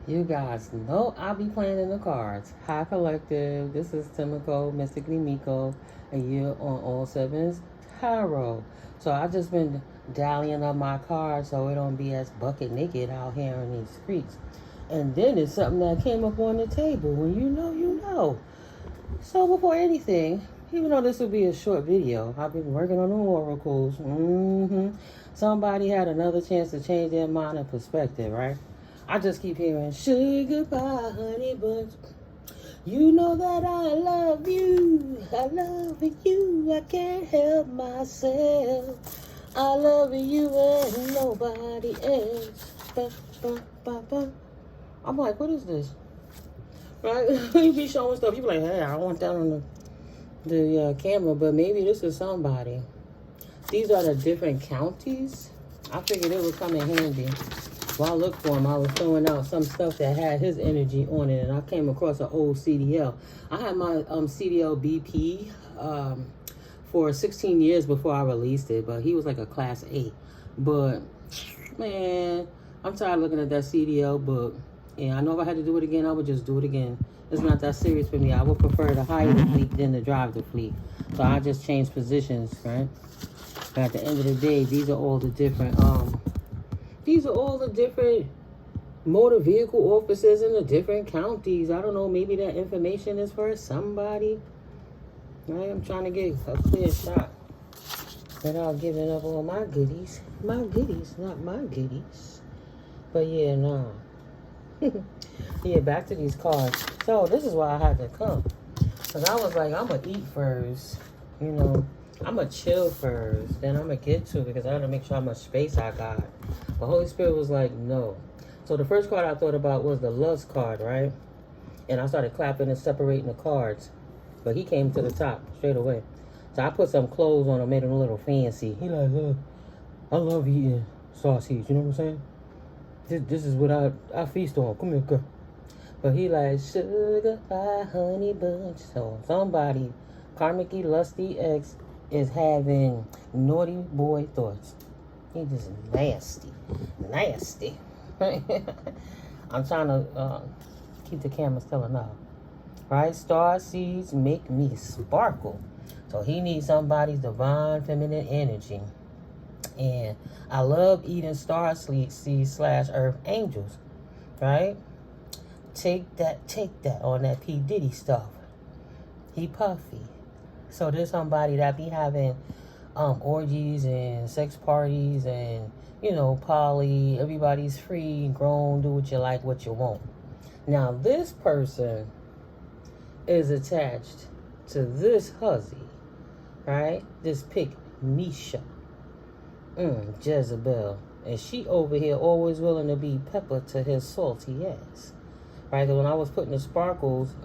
You guys know I'll be playing in the cards. Hi Collective, this is Timiko, Mystically Miko, and you're on All Sevens Tarot. So I just been dallying up my cards so it don't be as bucket naked out here in these streets. And then it's something that came up on the table. When you know, you know. So before anything, even though this will be a short video, I've been working on the oracles. Somebody had another chance to change their mind and perspective, right? I just keep hearing, sugar pie, honey bunch. You know that I love you. I love you. I can't help myself. I love you and nobody else. I'm like, what is this? Right? You be showing stuff. You be like, hey, I don't want that on the camera, but maybe this is somebody. These are the different counties. I figured it would come in handy. While I looked for him, I was throwing out some stuff that had his energy on it, and I came across an old CDL. I had my CDL BP for 16 years before I released it, but he was like a class 8. But, man, I'm tired of looking at that CDL book. And I know if I had to do it again, I would just do it again. It's not that serious for me. I would prefer to hire the fleet than to drive the fleet. So I just changed positions, right? But at the end of the day, these are all the different motor vehicle officers in the different counties. I don't know, maybe that information is for somebody. Right? I'm trying to get a clear shot without giving up all my goodies. My goodies, not my goodies. But yeah, nah. Yeah, back to these cards. So this is why I had to come. Because I was like, I'm going to eat first. You know, I'm going to chill first. Then I'm going to get to it because I got to make sure how much space I got. The Holy Spirit was like, no. So the first card I thought about was the lust card, right? And I started clapping and separating the cards. But he came to the top straight away. So I put some clothes on him, made him a little fancy. He like, look, I love eating sausage. You know what I'm saying? This is what I feast on. Come here, girl. But he like, sugar pie, honey bunch. So somebody, karmically lusty ex, is having naughty boy thoughts. He just nasty. Nasty. I'm trying to keep the camera still enough. Right? Star seeds make me sparkle. So he needs somebody's divine feminine energy. And I love eating star seeds / earth angels. Right? Take that on that P. Diddy stuff. He puffy. So there's somebody that be having orgies and sex parties and, you know, poly. Everybody's free, grown, do what you like, what you want. Now this person is attached to this hussy, right? This pick, Misha. Jezebel. And she over here always willing to be pepper to his salty ass. Right? Because when I was putting the sparkles,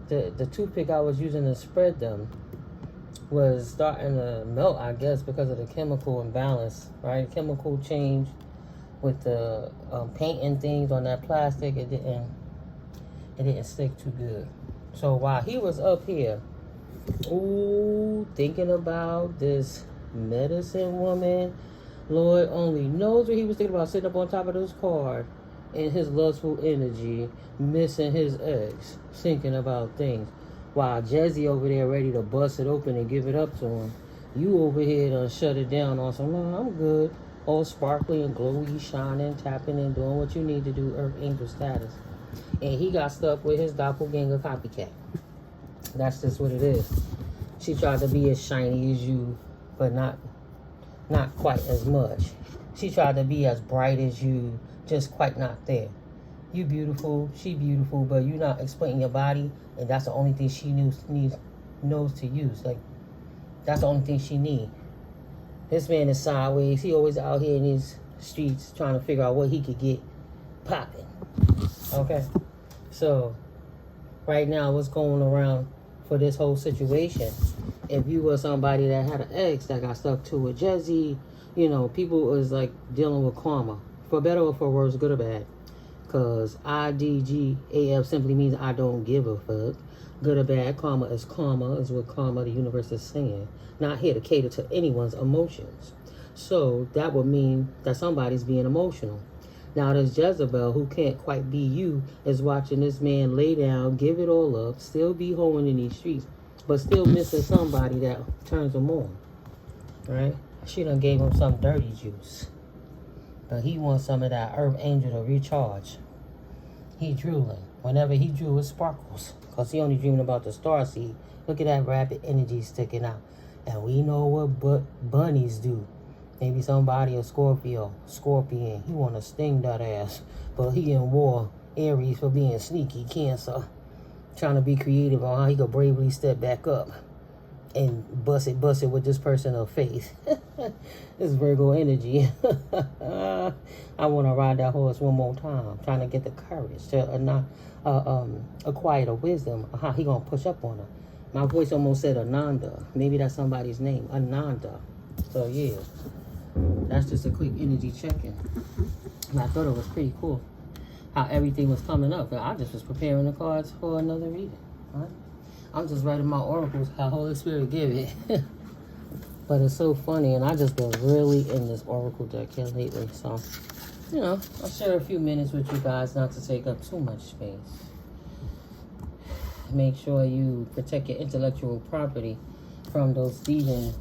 the toothpick I was using to spread them was starting to melt, I guess, because of the chemical imbalance, right? Chemical change with the painting things on that plastic. It didn't stick too good. So while he was up here, thinking about this medicine woman, Lord only knows what he was thinking about, sitting up on top of this card in his lustful energy, missing his ex, thinking about things. While Jazzy over there ready to bust it open and give it up to him, you over here done shut it down on some, no, I'm good. All sparkly and glowy, shining, tapping and doing what you need to do, Earth Angel status. And he got stuck with his doppelganger copycat. That's just what it is. She tried to be as shiny as you, but not quite as much. She tried to be as bright as you, just quite not there. You beautiful, she beautiful, but you not explaining your body, and that's the only thing she knows to use. Like, that's the only thing she need. This man is sideways. He always out here in these streets trying to figure out what he could get popping. Okay, so right now, what's going around for this whole situation? If you were somebody that had an ex that got stuck to a Jezzy, you know, people was like dealing with karma, for better or for worse, good or bad. Because IDGAF simply means I don't give a fuck. Good or bad, karma is what karma, the universe is saying. Not here to cater to anyone's emotions. So that would mean that somebody's being emotional. Now this Jezebel, who can't quite be you, is watching this man lay down, give it all up, still be hoeing in these streets, but still missing somebody that turns him on, right? She done gave him some dirty juice, but he wants some of that earth angel to recharge. He drooling. Whenever he drew, it sparkles, because he only dreaming about the starseed. Look at that rapid energy sticking out. And we know what bunnies do. Maybe somebody, a scorpion, he want to sting that ass. But he in war, Aries for being sneaky, Cancer. Trying to be creative on how he could bravely step back up and bust it with this person of faith. This Virgo energy. I want to ride that horse one more time. Trying to get the courage to acquire the wisdom of how he going to push up on her. My voice almost said Ananda. Maybe that's somebody's name. Ananda. So, yeah. That's just a quick energy check-in. And I thought it was pretty cool how everything was coming up. I just was preparing the cards for another reading. Right? I'm just writing my oracles how Holy Spirit give it. But it's so funny. And I just been really in this oracle deck here lately. So, you know, I'll share a few minutes with you guys, not to take up too much space. Make sure you protect your intellectual property from those thieving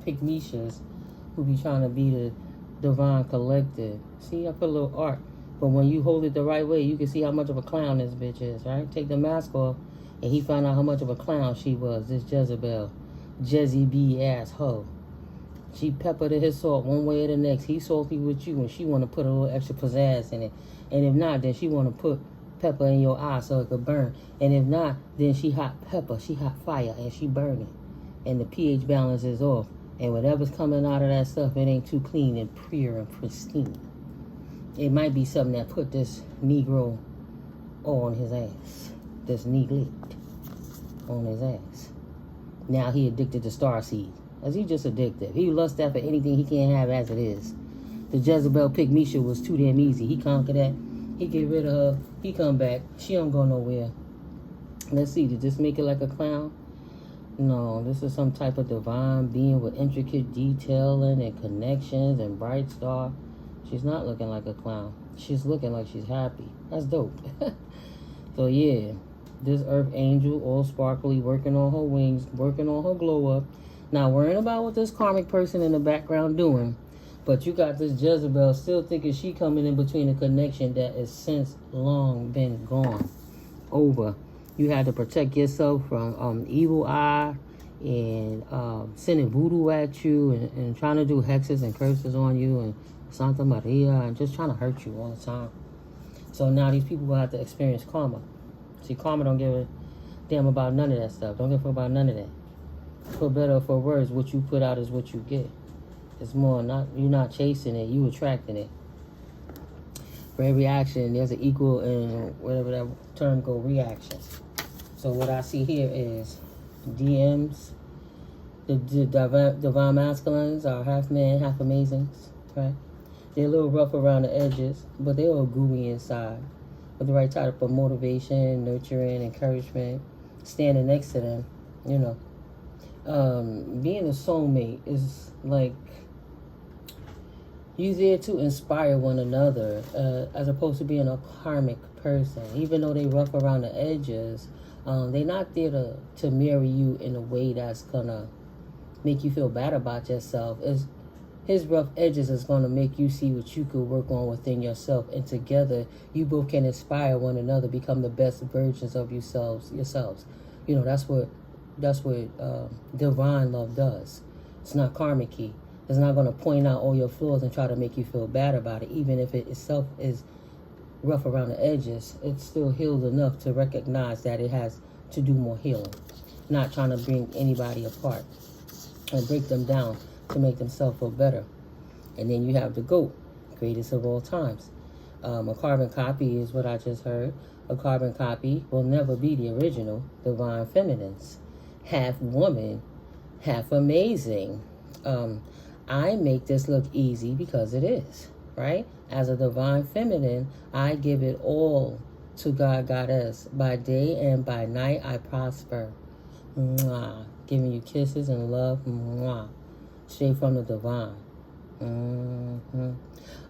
pygmishas who be trying to be the divine collective. See, I put a little art. But when you hold it the right way, you can see how much of a clown this bitch is, right? Take the mask off, and he found out how much of a clown she was, this Jezebel. Jezzy B ass hoe. She peppered his salt one way or the next. He salty with you, and she want to put a little extra pizzazz in it. And if not, then she want to put pepper in your eye so it could burn. And if not, then she hot pepper, she hot fire, and she burning. And the pH balance is off. And whatever's coming out of that stuff, it ain't too clean and pure and pristine. It might be something that put this Negro on his ass. This Neglit on his ass. Now he addicted to starseed. As he just addicted. He lusts after anything he can't have as it is. The Jezebel Pygmisha was too damn easy. He conquered that. He get rid of her. He come back. She don't go nowhere. Let's see. Did this make it like a clown? No. This is some type of divine being with intricate detailing and connections and bright star. She's not looking like a clown. She's looking like she's happy. That's dope. So yeah. This earth angel, all sparkly, working on her wings, working on her glow up. Not worrying about what this karmic person in the background doing. But you got this Jezebel still thinking she coming in between a connection that is since long been gone. Over. You had to protect yourself from evil eye and sending voodoo at you and trying to do hexes and curses on you and Santa Maria and just trying to hurt you all the time. So now these people will have to experience karma. See, karma don't give a damn about none of that stuff. Don't give a fuck about none of that. For better or for worse, what you put out is what you get. It's more not, you're not chasing it, you attracting it. For every action, there's an equal and whatever that term go, reaction. So what I see here is DMs. The divine masculines are half man, half amazings, right? They're a little rough around the edges, but they're all gooey inside. With the right type of motivation, nurturing, encouragement, standing next to them, you know. Being a soulmate is like you there to inspire one another, as opposed to being a karmic person. Even though they rough around the edges, they're not there to marry you in a way that's gonna make you feel bad about yourself. His rough edges is gonna make you see what you could work on within yourself, and together you both can inspire one another, become the best versions of yourselves. You know, that's what divine love does. It's not karmic-y. It's not going to point out all your flaws and try to make you feel bad about it. Even if it itself is rough around the edges, it's still healed enough to recognize that it has to do more healing. Not trying to bring anybody apart or break them down to make themselves feel better. And then you have the GOAT, greatest of all times. A carbon copy is what I just heard. A carbon copy will never be the original divine feminines. Half woman, half amazing. I make this look easy because it is, right? As a divine feminine, I give it all to God, Goddess. By day and by night, I prosper. Mwah. Giving you kisses and love. Mwah. Straight from the divine. Mm-hmm.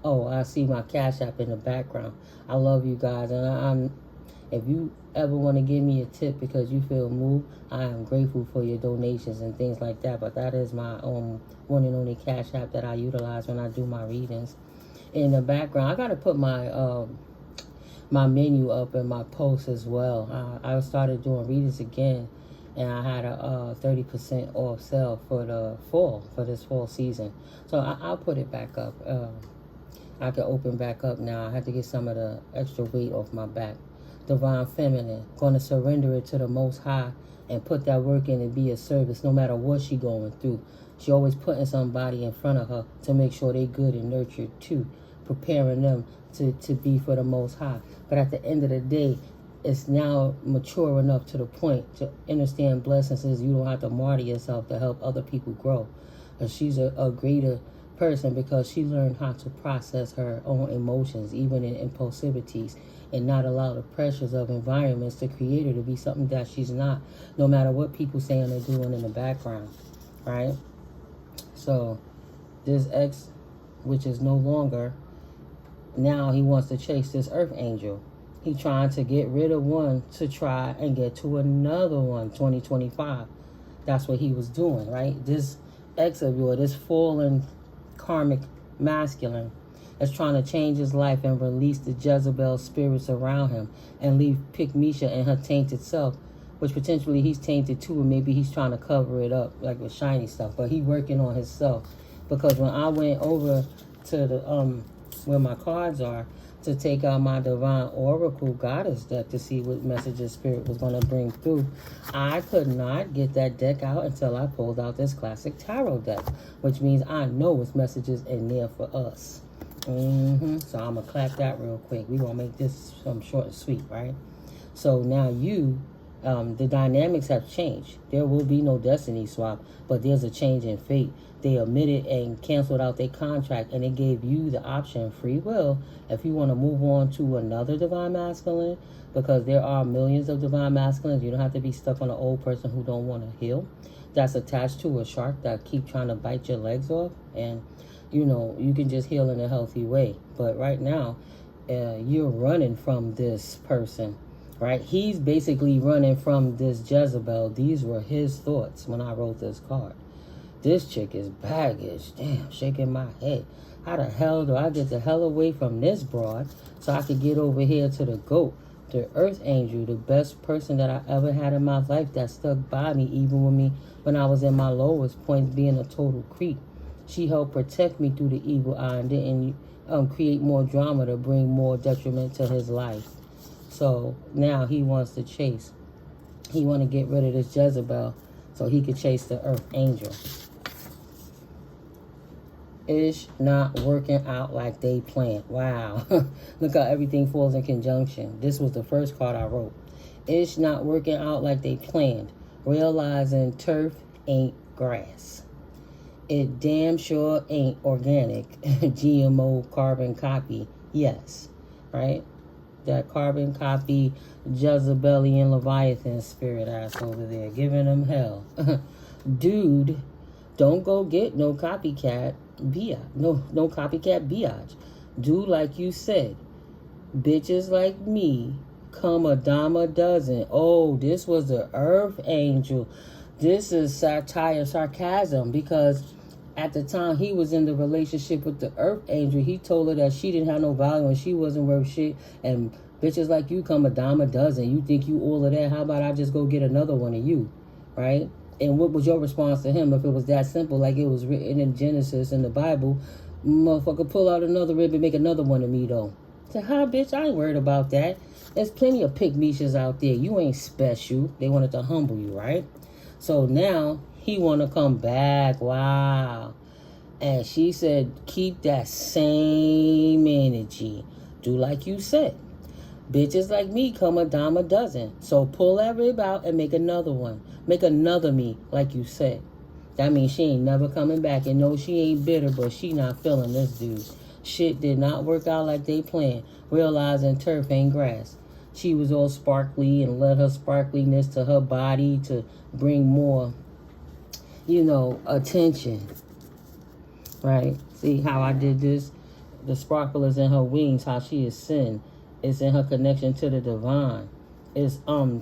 Oh, I see my Cash App in the background. I love you guys, and I'm. If you ever want to give me a tip because you feel moved, I am grateful for your donations and things like that. But that is my one and only Cash App that I utilize when I do my readings. In the background, I gotta put my menu up in my post as well. I started doing readings again, and I had a 30% off sale for this fall season. So I'll put it back up. I can open back up now. I had to get some of the extra weight off my back. Divine Feminine, going to surrender it to the Most High and put that work in and be a service no matter what she going through. She always putting somebody in front of her to make sure they good and nurtured too, preparing them to be for the Most High. But at the end of the day, it's now mature enough to the point to understand blessings is you don't have to martyr yourself to help other people grow. And she's a greater person because she learned how to process her own emotions, even in impulsivities, and not allow the pressures of environments to create her to be something that she's not, no matter what people saying or doing in the background, right? So this ex, which is no longer, now he wants to chase this earth angel. He trying to get rid of one to try and get to another one, 2025. That's what he was doing, right? This ex of yours, this fallen karmic masculine, is trying to change his life and release the Jezebel spirits around him and leave Pygmisha and her tainted self, which potentially he's tainted too, and maybe he's trying to cover it up like with shiny stuff, but he working on himself. Because when I went over to the where my cards are to take out my Divine Oracle Goddess deck to see what messages Spirit was going to bring through, I could not get that deck out until I pulled out this classic tarot deck, which means I know it's messages in there for us. So I'm going to clap that real quick. We're going to make this short and sweet, right? So now the dynamics have changed. There will be no destiny swap, but there's a change in fate. They omitted and canceled out their contract, and it gave you the option, free will, if you want to move on to another Divine Masculine, because there are millions of Divine Masculines. You don't have to be stuck on an old person who don't want to heal, that's attached to a shark that keep trying to bite your legs off, and you can just heal in a healthy way. But right now, you're running from this person, right? He's basically running from this Jezebel. These were his thoughts when I wrote this card. This chick is baggage. Damn, shaking my head. How the hell do I get the hell away from this broad so I could get over here to the GOAT, the Earth Angel, the best person that I ever had in my life that stuck by me, even with me when I was in my lowest point, being a total creep. She helped protect me through the evil eye and didn't create more drama to bring more detriment to his life. So now he wants to chase. He want to get rid of this Jezebel so he could chase the Earth Angel. It's not working out like they planned. Wow. Look how everything falls in conjunction. This was the first card I wrote. It's not working out like they planned. Realizing turf ain't grass. It damn sure ain't organic. GMO carbon copy. Yes. Right? That carbon copy Jezebelian Leviathan spirit ass over there. Giving them hell. Dude, don't go get no copycat biatch. No copycat biatch. Do like you said. Bitches like me come a dime a dozen. Oh, this was the Earth Angel. This is satire, sarcasm, because at the time he was in the relationship with the Earth Angel, he told her that she didn't have no value and she wasn't worth shit. And bitches like you come a dime a dozen. You think you all of that? How about I just go get another one of you, right? And what was your response to him if it was that simple, like it was written in Genesis in the Bible? Motherfucker, pull out another rib and make another one of me, though. Say, hi, bitch, I ain't worried about that. There's plenty of Pygmishas out there. You ain't special. They wanted to humble you, right? So now he want to come back. Wow. And she said, keep that same energy. Do like you said. Bitches like me come a dime a dozen. So pull that rib out and make another one. Make another me, like you said. That means she ain't never coming back. And no, she ain't bitter, but she not feeling this dude. Shit did not work out like they planned. Realizing turf ain't grass. She was all sparkly and let her sparkliness to her body to bring more, attention. Right? See how I did this? The sparkle is in her wings, how she is sin. It's in her connection to the divine. It's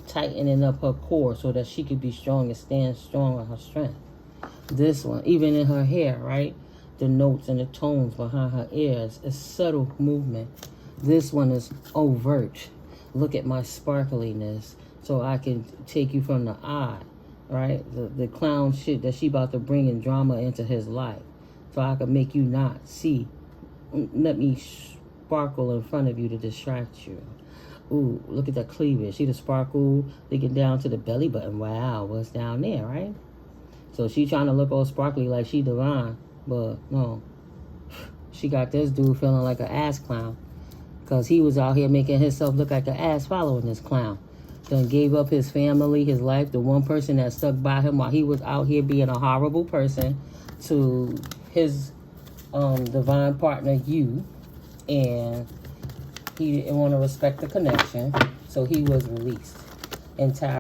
tightening up her core so that she could be strong and stand strong with her strength. This one, even in her hair, right? The notes and the tones behind her ears. It's subtle movement. This one is overt. Look at my sparkliness so I can take you from the eye, right? The clown shit that she about to bring in drama into his life. So I can make you not see. Let me sparkle in front of you to distract you. Ooh, look at that cleavage. See the sparkle leaking down to the belly button. Wow, what's down there, right? So she trying to look all sparkly like she divine. But no. She got this dude feeling like an ass clown. Because he was out here making himself look like an ass following this clown. Then gave up his family, his life, the one person that stuck by him while he was out here being a horrible person, to his divine partner, you. And he didn't want to respect the connection. So he was released. And